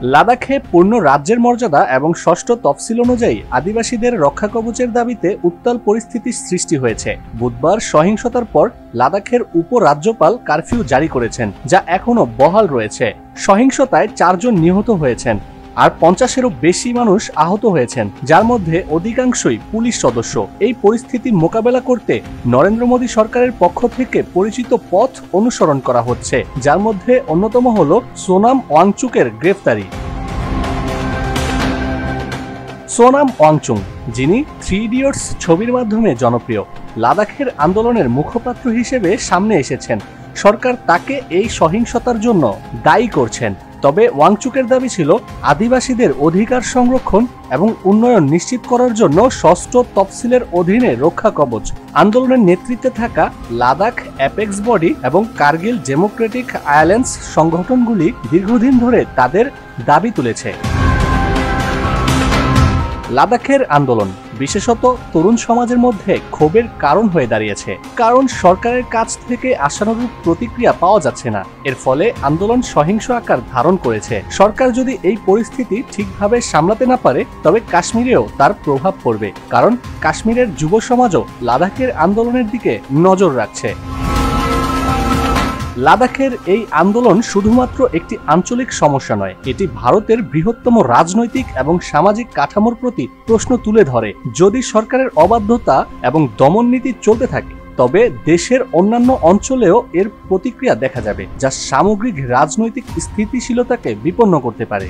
লাদাখে পূর্ণ রাজ্যের মর্যাদা এবং ষষ্ঠ তফসিল অনুযায়ী আদিবাসীদের রক্ষা কবচের দাবিতে উত্তাল পরিস্থিতির সৃষ্টি হয়েছে। বুধবার সহিংসতার পর লাদাখের উপরাজ্যপাল কারফিউ জারি করেছেন, যা এখনো বহাল রয়েছে। সহিংসতায় 4 জন নিহত হয়েছেন আর 50-এরও বেশি মানুষ আহত হয়েছেন, যার মধ্যে অধিকাংশই পুলিশ সদস্য। এই পরিস্থিতি মোকাবেলা করতে নরেন্দ্র মোদী সরকারের পক্ষ থেকে পরিচিত পথ অনুসরণ করা হচ্ছে, যার মধ্যে অন্যতম হল সোনাম ওয়াংচুকের গ্রেফতারি। সোনাম ওয়াংচুক, যিনি 3 ইডিয়টস ছবির মাধ্যমে জনপ্রিয়, লাদাখের আন্দোলনের মুখপাত্র হিসেবে সামনে এসেছেন। সরকার তাকে এই সহিংসতার জন্য দায়ী করছেন। তবে ওয়াংচুকের দাবি ছিল আদিবাসীদের অধিকার সংরক্ষণ এবং উন্নয়ন নিশ্চিত করার জন্য ষষ্ঠ তফসিলের অধীনে রক্ষা কবচ। আন্দোলনের নেতৃত্বে থাকা লাদাখ অ্যাপেক্স বডি এবং কার্গিল ডেমোক্রেটিক অ্যালায়েন্স সংগঠনগুলি দীর্ঘদিন ধরে তাদের দাবি তুলেছে। লাদাখের আন্দোলন বিশেষত তরুণ সমাজের মধ্যে ক্ষোভের কারণ হয়ে দাঁড়িয়েছে, কারণ সরকারের কাছ থেকে আশানুরূপ প্রতিক্রিয়া পাওয়া যাচ্ছে না। এর ফলে আন্দোলন সহিংস আকার ধারণ করেছে। সরকার যদি এই পরিস্থিতি ঠিকভাবে সামলাতে না পারে, তবে কাশ্মীরেও তার প্রভাব পড়বে, কারণ কাশ্মীরের যুব সমাজও লাদাখের আন্দোলনের দিকে নজর রাখছে। লাদাখের এই আন্দোলন শুধুমাত্র একটি আঞ্চলিক সমস্যা নয়, এটি ভারতের বৃহত্তম রাজনৈতিক এবং সামাজিক কাঠামোর প্রতি প্রশ্ন তুলে ধরে। যদি সরকারের অবাধ্যতা এবং দমন নীতি চলতে থাকে, তবে দেশের অন্যান্য অঞ্চলেও এর প্রতিক্রিয়া দেখা যাবে, যা সামগ্রিক রাজনৈতিক স্থিতিশীলতাকে বিপন্ন করতে পারে।